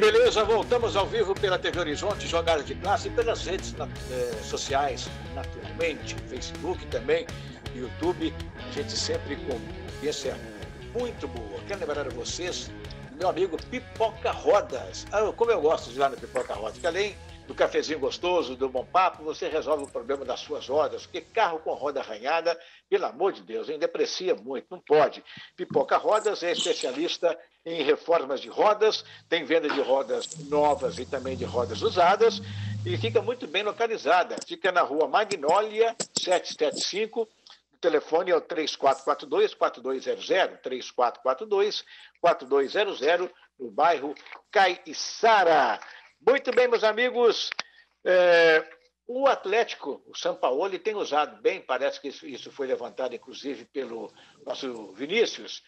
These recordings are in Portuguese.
beleza, voltamos ao vivo pela TV Horizonte, Jogada de Classe, e pelas redes sociais, naturalmente, Facebook também, YouTube. A gente sempre com audiência muito boa. Quero lembrar a vocês do meu amigo Pipoca Rodas. Como eu gosto de ir lá no Pipoca Rodas, que além do cafezinho gostoso, do bom papo, você resolve o problema das suas rodas, porque carro com roda arranhada, pelo amor de Deus, hein, deprecia muito, não pode. Pipoca Rodas é especialista em reformas de rodas, tem venda de rodas novas e também de rodas usadas, e fica muito bem localizada. Fica na rua Magnólia 775, o telefone é o 3442-4200, 3442-4200, no bairro Caiçara. Muito bem, meus amigos, o Atlético, o Sampaoli, tem usado bem, parece que isso foi levantado, inclusive, pelo nosso Vinícius,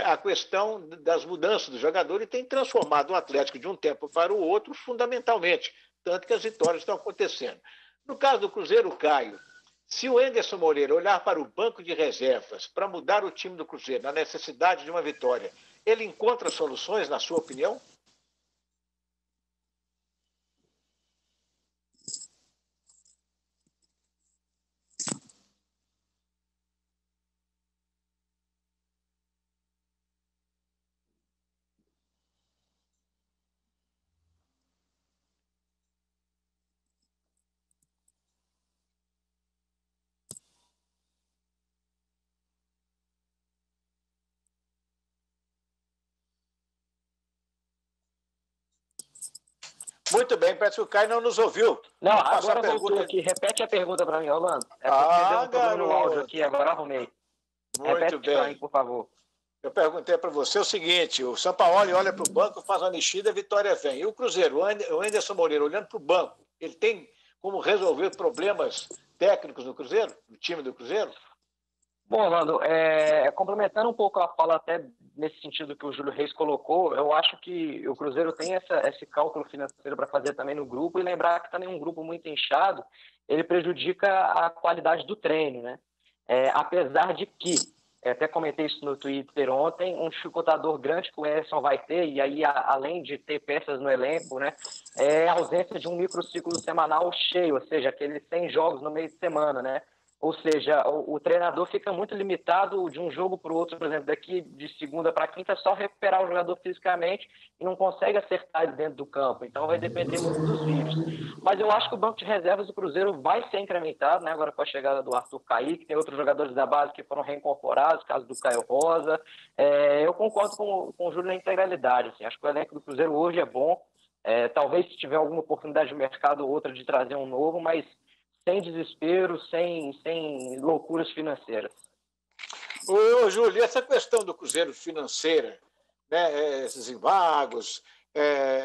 a questão das mudanças do jogador, e tem transformado o Atlético de um tempo para o outro fundamentalmente, tanto que as vitórias estão acontecendo. No caso do Cruzeiro, Caio, se o Anderson Moreira olhar para o banco de reservas para mudar o time do Cruzeiro na necessidade de uma vitória, ele encontra soluções, na sua opinião? Muito bem, parece que o Caio não nos ouviu. Não, agora voltou aqui. Repete a pergunta para mim, Orlando. Porque deu um problema no áudio aqui, agora arrumei. Muito bem. Aí, por favor. Eu perguntei para você o seguinte, o Sampaoli olha para o banco, faz uma mexida, a vitória vem. E o Cruzeiro, o Anderson Moreira, olhando para o banco, ele tem como resolver problemas técnicos no Cruzeiro, no time do Cruzeiro? Bom, Orlando, complementando um pouco a fala até nesse sentido que o Júlio Reis colocou, eu acho que o Cruzeiro tem esse cálculo financeiro para fazer também no grupo, e lembrar que também um grupo muito inchado, ele prejudica a qualidade do treino, né? Apesar de que, até comentei isso no Twitter ontem, um dificultador grande que o Emerson vai ter, e aí além de ter peças no elenco, né, é a ausência de um microciclo semanal cheio, ou seja, aqueles 100 jogos no meio de semana, né? Ou seja, o treinador fica muito limitado de um jogo para o outro, por exemplo, daqui de segunda para quinta, só recuperar o jogador fisicamente e não consegue acertar ele dentro do campo. Então vai depender muito dos vídeos. Mas eu acho que o banco de reservas do Cruzeiro vai ser incrementado, né? Agora com a chegada do Arthur Caíque, tem outros jogadores da base que foram reincorporados, caso do Caio Rosa. Eu concordo com o Júlio na integralidade. Assim. Acho que o elenco do Cruzeiro hoje é bom. Talvez se tiver alguma oportunidade de mercado ou outra de trazer um novo, mas sem desespero, sem loucuras financeiras. Ô, Júlio, essa questão do Cruzeiro financeira, né, esses embargos,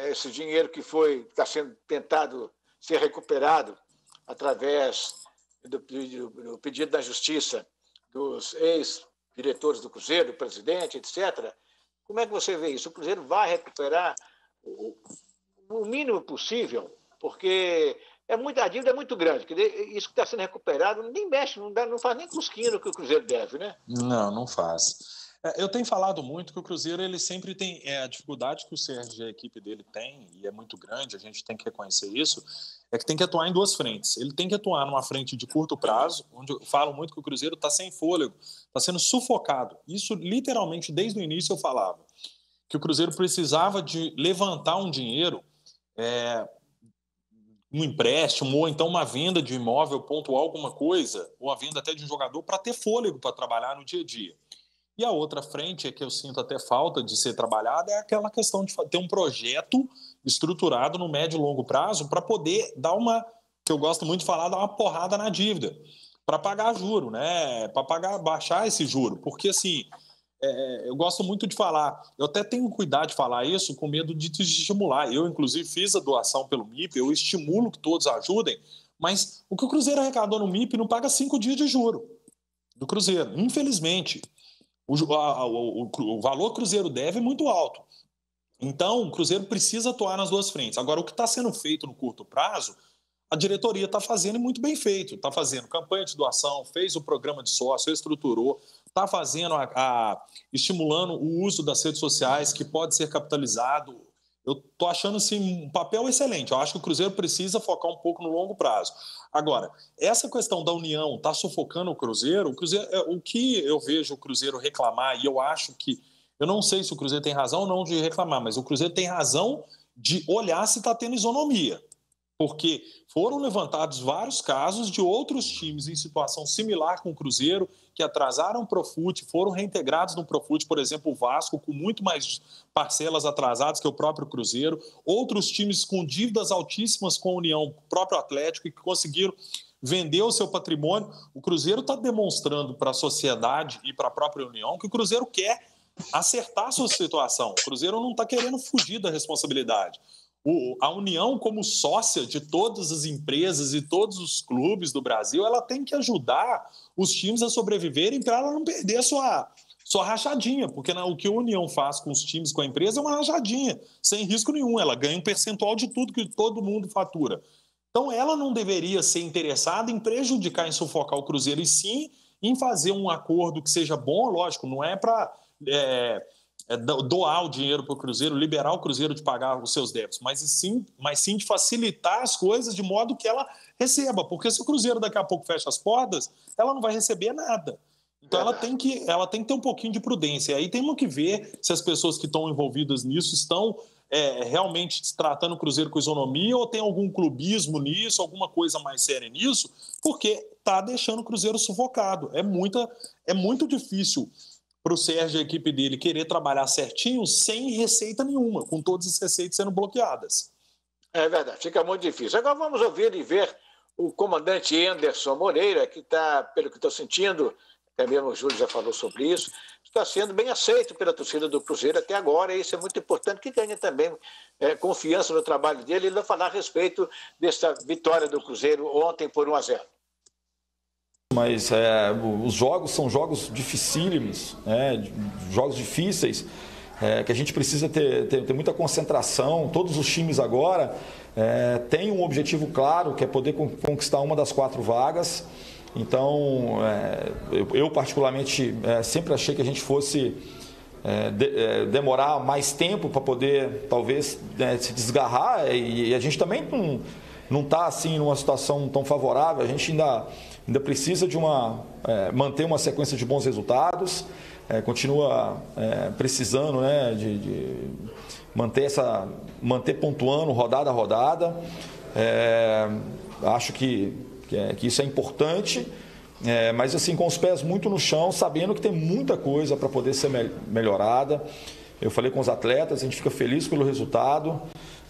esse dinheiro que está sendo tentado ser recuperado através do pedido da Justiça dos ex-diretores do Cruzeiro, do presidente, etc. Como é que você vê isso? O Cruzeiro vai recuperar o mínimo possível? Porque a dívida é muito grande. Isso que está sendo recuperado nem mexe, não faz nem cosquinha no que o Cruzeiro deve, né? Não faz. Eu tenho falado muito que o Cruzeiro ele sempre tem a dificuldade que o Sérgio e a equipe dele tem, e é muito grande, a gente tem que reconhecer isso, é que tem que atuar em duas frentes. Ele tem que atuar numa frente de curto prazo, onde eu falo muito que o Cruzeiro está sem fôlego, está sendo sufocado. Isso, literalmente, desde o início eu falava, que o Cruzeiro precisava de levantar um dinheiro, um empréstimo, ou então uma venda de imóvel pontual, alguma coisa, ou a venda até de um jogador, para ter fôlego para trabalhar no dia a dia. E a outra frente, que eu sinto até falta de ser trabalhada, é aquela questão de ter um projeto estruturado no médio e longo prazo para poder dar que eu gosto muito de falar, dar uma porrada na dívida, para pagar juro, né? Para baixar esse juro. Porque, assim, eu gosto muito de falar, eu até tenho cuidado de falar isso com medo de estimular. Eu, inclusive, fiz a doação pelo MIP, eu estimulo que todos ajudem, mas o que o Cruzeiro arrecadou no MIP não paga 5 dias de juro do Cruzeiro, infelizmente. O valor que o Cruzeiro deve é muito alto. Então, o Cruzeiro precisa atuar nas duas frentes. Agora, o que está sendo feito no curto prazo, a diretoria está fazendo e muito bem feito. Está fazendo campanha de doação, fez o programa de sócio, estruturou, está fazendo, estimulando o uso das redes sociais, que pode ser capitalizado Eu estou achando assim, um papel excelente. Eu acho que o Cruzeiro precisa focar um pouco no longo prazo. Agora, essa questão da União está sufocando o Cruzeiro, o que eu vejo o Cruzeiro reclamar, e eu acho que, eu não sei se o Cruzeiro tem razão ou não de reclamar, mas o Cruzeiro tem razão de olhar se está tendo isonomia. Porque foram levantados vários casos de outros times em situação similar com o Cruzeiro, que atrasaram o Profut, foram reintegrados no Profut, por exemplo, o Vasco, com muito mais parcelas atrasadas que o próprio Cruzeiro, outros times com dívidas altíssimas com a União, o próprio Atlético, que conseguiram vender o seu patrimônio. O Cruzeiro está demonstrando para a sociedade e para a própria União que o Cruzeiro quer acertar a sua situação. O Cruzeiro não está querendo fugir da responsabilidade. A União, como sócia de todas as empresas e todos os clubes do Brasil, ela tem que ajudar os times a sobreviverem para ela não perder a sua rachadinha, porque o que a União faz com os times, com a empresa, é uma rachadinha, sem risco nenhum. Ela ganha um percentual de tudo que todo mundo fatura. Então, ela não deveria ser interessada em prejudicar, em sufocar o Cruzeiro, e sim em fazer um acordo que seja bom, lógico, não é para... doar o dinheiro para o Cruzeiro, liberar o Cruzeiro de pagar os seus débitos, mas sim de facilitar as coisas de modo que ela receba, porque se o Cruzeiro daqui a pouco fecha as portas, ela não vai receber nada. Então ela tem que ter um pouquinho de prudência. Aí temos que ver se as pessoas que estão envolvidas nisso estão realmente tratando o Cruzeiro com isonomia ou tem algum clubismo nisso, alguma coisa mais séria nisso, porque está deixando o Cruzeiro sufocado. É muito difícil para o Sérgio e a equipe dele querer trabalhar certinho sem receita nenhuma, com todas as receitas sendo bloqueadas. É verdade, fica muito difícil. Agora vamos ouvir e ver o comandante Anderson Moreira, que está, pelo que estou sentindo, até mesmo o Júlio já falou sobre isso, está sendo bem aceito pela torcida do Cruzeiro até agora, e isso é muito importante, que ganha também confiança no trabalho dele. Ele vai falar a respeito dessa vitória do Cruzeiro ontem por 1-0. Mas os jogos são jogos dificílimos, jogos difíceis, que a gente precisa ter muita concentração. Todos os times agora têm um objetivo claro, que é poder conquistar uma das 4 vagas. Então, eu particularmente sempre achei que a gente fosse demorar mais tempo para poder, talvez, se desgarrar, e a gente também não está assim numa situação tão favorável. A gente ainda precisa de manter uma sequência de bons resultados, continua precisando, de manter pontuando rodada a rodada. Acho que isso é importante, mas assim, com os pés muito no chão, sabendo que tem muita coisa para poder ser melhorada. Eu falei com os atletas, a gente fica feliz pelo resultado.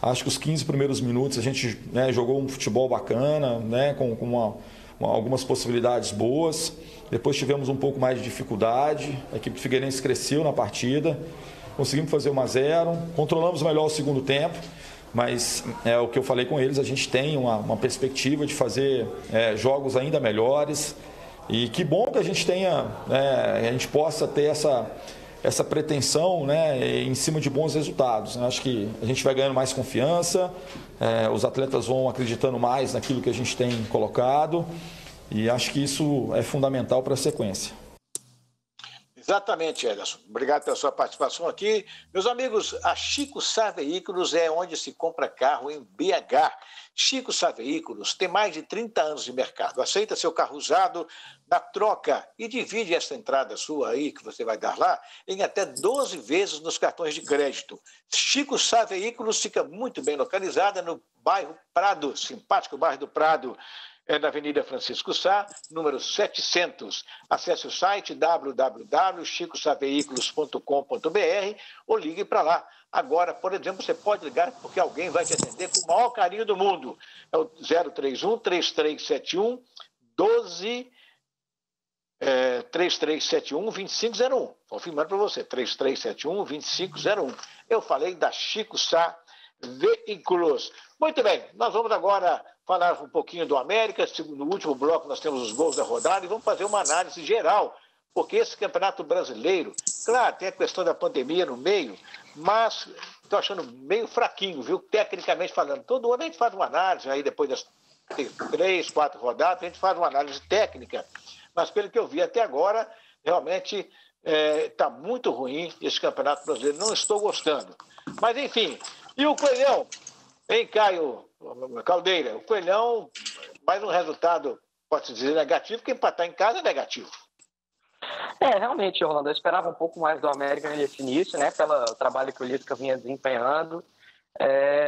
Acho que os 15 primeiros minutos a gente jogou um futebol bacana, com algumas possibilidades boas. Depois tivemos um pouco mais de dificuldade. A equipe figueirense cresceu na partida. Conseguimos fazer 1-0. Controlamos melhor o segundo tempo. Mas o que eu falei com eles, a gente tem uma perspectiva de fazer jogos ainda melhores. E que bom que a gente tenha, a gente possa ter essa pretensão, em cima de bons resultados. Acho que a gente vai ganhando mais confiança, os atletas vão acreditando mais naquilo que a gente tem colocado, e acho que isso é fundamental para a sequência. Exatamente, Ederson. Obrigado pela sua participação aqui. Meus amigos, a Chico Sá Veículos é onde se compra carro em BH. Chico Sá Veículos tem mais de 30 anos de mercado. Aceita seu carro usado na troca e divide essa entrada sua aí, que você vai dar lá, em até 12 vezes nos cartões de crédito. Chico Sá Veículos fica muito bem localizada no bairro Prado, simpático bairro do Prado. Na Avenida Francisco Sá, número 700. Acesse o site www.chicosaveículos.com.br ou ligue para lá. Agora, por exemplo, você pode ligar porque alguém vai te atender com o maior carinho do mundo. É o 031-3371-12... 3371-2501. Confirmando para você, 3371-2501. Eu falei da Chico Sá Veículos. Muito bem, nós vamos agora falar um pouquinho do América. No último bloco nós temos os gols da rodada e vamos fazer uma análise geral, porque esse Campeonato Brasileiro, claro, tem a questão da pandemia no meio, mas estou achando meio fraquinho, viu? Tecnicamente falando. Todo ano a gente faz uma análise, aí depois das 3, 4 rodadas, a gente faz uma análise técnica, mas pelo que eu vi até agora, realmente está muito ruim esse Campeonato Brasileiro, não estou gostando. Mas, enfim, E o Coelhão? Hein, Caio Caldeira? O Coelhão, mais um resultado, pode-se dizer, negativo, que empatar em casa é negativo. Realmente, Orlando, eu esperava um pouco mais do América nesse início, né, pelo trabalho que o Lisca vinha desempenhando,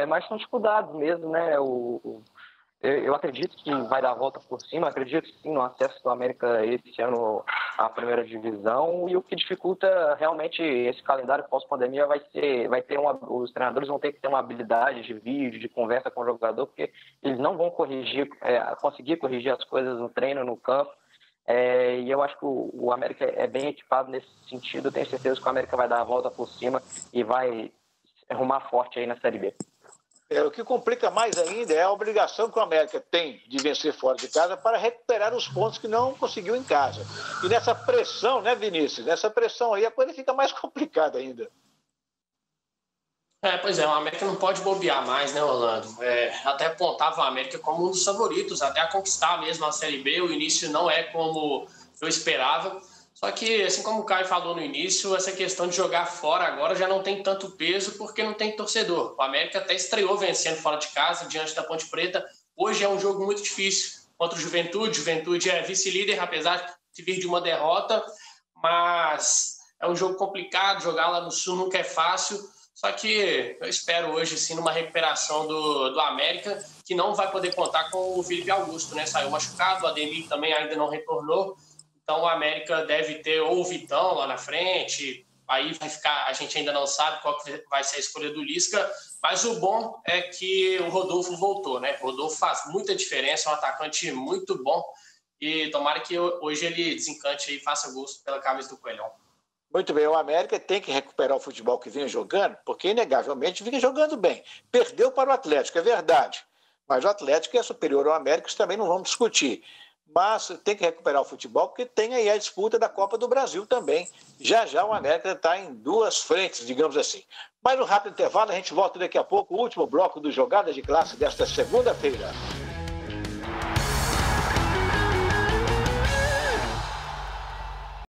mas são dificuldades mesmo, né, eu acredito que vai dar a volta por cima, acredito sim no acesso do América esse ano à primeira divisão, e o que dificulta realmente esse calendário pós-pandemia os treinadores vão ter que ter uma habilidade de vídeo, de conversa com o jogador, porque eles não vão conseguir corrigir as coisas no treino, no campo. E eu acho que o América é bem equipado nesse sentido. Eu tenho certeza que o América vai dar a volta por cima e vai arrumar forte aí na Série B. O que complica mais ainda é a obrigação que o América tem de vencer fora de casa para recuperar os pontos que não conseguiu em casa. E nessa pressão, né, Vinícius? Nessa pressão aí a coisa fica mais complicada ainda. Pois é, o América não pode bobear mais, né, Orlando? Até apontava o América como um dos favoritos, até a conquistar mesmo a Série B. O início não é como eu esperava. Só que, assim como o Caio falou no início, essa questão de jogar fora agora já não tem tanto peso porque não tem torcedor. O América até estreou vencendo fora de casa, diante da Ponte Preta. Hoje é um jogo muito difícil contra o Juventude. Juventude é vice-líder, apesar de vir de uma derrota. Mas é um jogo complicado, jogar lá no Sul nunca é fácil. Só que eu espero hoje, sim, numa recuperação do América, que não vai poder contar com o Felipe Augusto, né? Saiu machucado, o Ademir também ainda não retornou. Então o América deve ter ou o Vitão lá na frente, aí vai ficar, a gente ainda não sabe qual que vai ser a escolha do Lisca, mas o bom é que o Rodolfo voltou, né? O Rodolfo faz muita diferença, é um atacante muito bom e tomara que hoje ele desencante e faça gosto pela camisa do Coelhão. Muito bem, o América tem que recuperar o futebol que vinha jogando, porque inegavelmente vinha jogando bem. Perdeu para o Atlético, é verdade, mas o Atlético é superior ao América, isso também não vamos discutir. Mas tem que recuperar o futebol, porque tem aí a disputa da Copa do Brasil também. Já o América está em duas frentes, digamos assim. Mais um rápido intervalo, a gente volta daqui a pouco, o último bloco do Jogadas de Classe desta segunda-feira.